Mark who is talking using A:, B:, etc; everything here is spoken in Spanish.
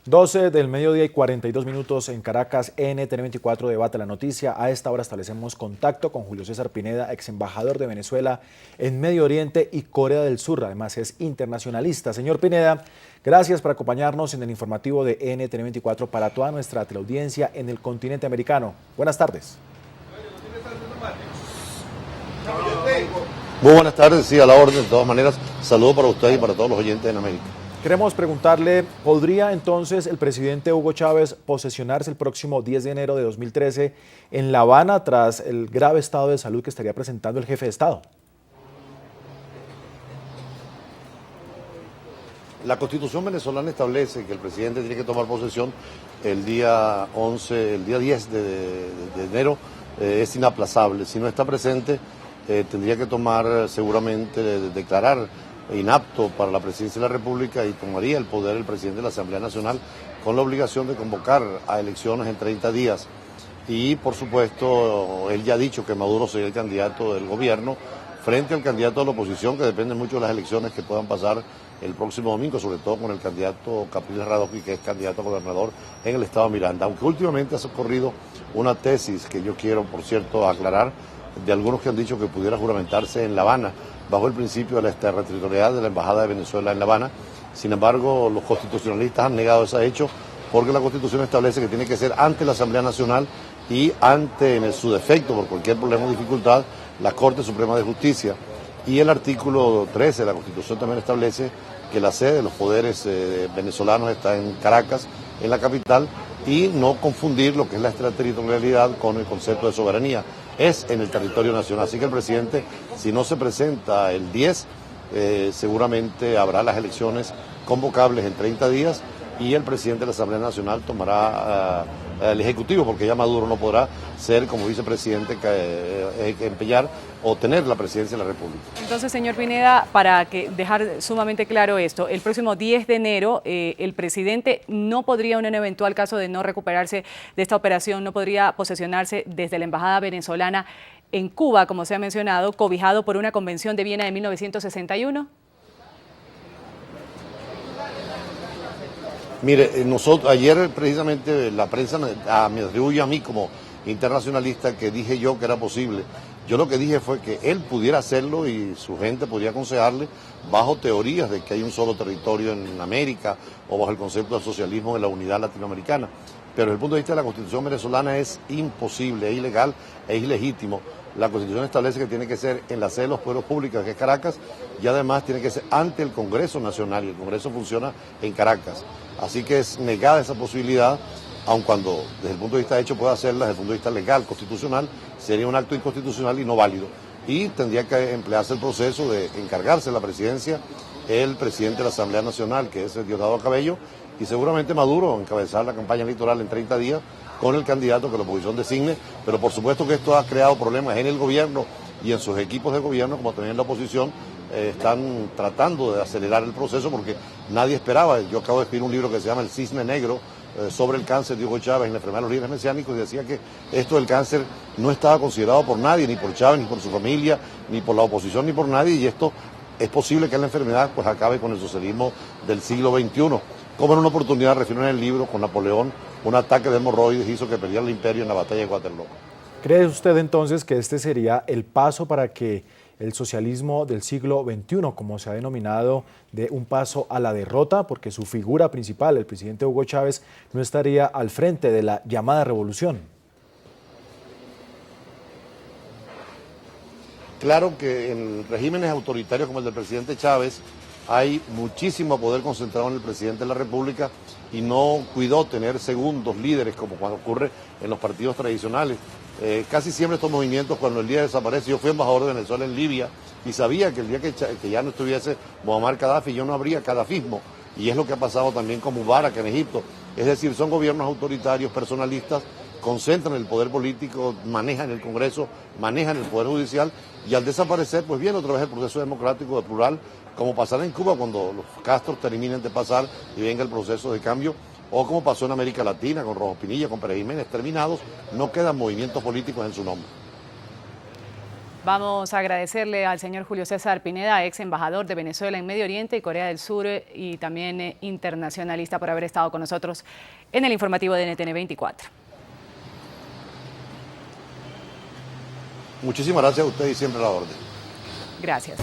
A: 12 del mediodía y 42 minutos en Caracas, NTN24 Debate la Noticia. A esta hora establecemos contacto con Julio César Pineda, ex embajador de Venezuela en Medio Oriente y Corea del Sur. Además es internacionalista. Señor Pineda, gracias por acompañarnos en el informativo de NTN24 para toda nuestra teleaudiencia en el continente americano. Buenas tardes.
B: Muy buenas tardes, sí, a la orden. De todas maneras, saludo para usted y para todos los oyentes en América.
A: Queremos preguntarle, ¿podría entonces el presidente Hugo Chávez posesionarse el próximo 10 de enero de 2013 en La Habana tras el grave estado de salud que estaría presentando el jefe de Estado?
B: La Constitución venezolana establece que el presidente tiene que tomar posesión el día 10 de enero, es inaplazable. Si no está presente, tendría que tomar seguramente, declarar inapto para la presidencia de la República y tomaría el poder el presidente de la Asamblea Nacional con la obligación de convocar a elecciones en 30 días. Y por supuesto, él ya ha dicho que Maduro sería el candidato del gobierno frente al candidato de la oposición, que depende mucho de las elecciones que puedan pasar el próximo domingo, sobre todo con el candidato Capriles Radosky, que es candidato a gobernador en el estado de Miranda. Aunque últimamente ha ocurrido una tesis que yo quiero, por cierto, aclarar, de algunos que han dicho que pudiera juramentarse en La Habana, bajo el principio de la extraterritorialidad de la Embajada de Venezuela en La Habana. Sin embargo, los constitucionalistas han negado ese hecho porque la Constitución establece que tiene que ser ante la Asamblea Nacional y ante, en su defecto, por cualquier problema o dificultad, la Corte Suprema de Justicia. Y el artículo 13 de la Constitución también establece que la sede de los poderes venezolanos está en Caracas, en la capital, y no confundir lo que es la extraterritorialidad con el concepto de soberanía. Es en el territorio nacional. Así que el presidente, si no se presenta el 10, seguramente habrá las elecciones convocables en 30 días y el presidente de la Asamblea Nacional tomará el Ejecutivo, porque ya Maduro no podrá ser como vicepresidente, empeñar o tener la presidencia de la República.
C: Entonces, señor Pineda, para dejar sumamente claro esto, el próximo 10 de enero el presidente no podría, en un eventual caso de no recuperarse de esta operación, no podría posesionarse desde la Embajada venezolana en Cuba, como se ha mencionado, cobijado por una convención de Viena de 1961.
B: Mire, ayer precisamente la prensa me atribuye a mí como internacionalista que dije yo que era posible. Yo lo que dije fue que él pudiera hacerlo y su gente podría aconsejarle bajo teorías de que hay un solo territorio en América o bajo el concepto del socialismo de la unidad latinoamericana. Pero desde el punto de vista de la Constitución venezolana es imposible, es ilegal, es ilegítimo. La Constitución establece que tiene que ser en la sede de los pueblos públicos, que es Caracas, y además tiene que ser ante el Congreso Nacional, y el Congreso funciona en Caracas. Así que es negada esa posibilidad, aun cuando desde el punto de vista de hecho pueda hacerla, desde el punto de vista legal, constitucional, sería un acto inconstitucional y no válido. Y tendría que emplearse el proceso de encargarse de la presidencia el presidente de la Asamblea Nacional, que es el Diosdado Cabello, y seguramente Maduro encabezar la campaña electoral en 30 días con el candidato que la oposición designe, pero por supuesto que esto ha creado problemas en el gobierno y en sus equipos de gobierno, como también en la oposición. Están tratando de acelerar el proceso porque nadie esperaba. Yo acabo de escribir un libro que se llama El Cisne Negro, sobre el cáncer de Hugo Chávez en la enfermedad de los líderes mesiánicos, y decía que esto del cáncer no estaba considerado por nadie, ni por Chávez, ni por su familia, ni por la oposición, ni por nadie, y esto es posible que la enfermedad pues acabe con el socialismo del siglo XXI. Como en una oportunidad, refiero en el libro, con Napoleón, un ataque de hemorroides hizo que perdiera el imperio en la batalla de Waterloo.
A: ¿Cree usted entonces que este sería el paso para que el socialismo del siglo XXI, como se ha denominado, dé un paso a la derrota, porque su figura principal, el presidente Hugo Chávez, no estaría al frente de la llamada revolución?
B: Claro que en regímenes autoritarios como el del presidente Chávez hay muchísimo poder concentrado en el presidente de la República y no cuidó tener segundos líderes como cuando ocurre en los partidos tradicionales. Casi siempre estos movimientos, cuando el día desaparece, yo fui embajador de Venezuela en Libia y sabía que el día que ya no estuviese Muammar Gaddafi, yo no habría gadafismo, y es lo que ha pasado también con Mubarak en Egipto. Es decir, son gobiernos autoritarios, personalistas, concentran el poder político, manejan el Congreso, manejan el Poder Judicial, y al desaparecer, pues viene otra vez el proceso democrático de plural, como pasará en Cuba cuando los Castros terminen de pasar y venga el proceso de cambio, o como pasó en América Latina con Rojo Pinilla, con Pérez Jiménez, terminados, no quedan movimientos políticos en su nombre.
C: Vamos a agradecerle al señor Julio César Pineda, ex embajador de Venezuela en Medio Oriente y Corea del Sur y también internacionalista, por haber estado con nosotros en el informativo de NTN 24.
B: Muchísimas gracias a usted y siempre a la orden.
C: Gracias.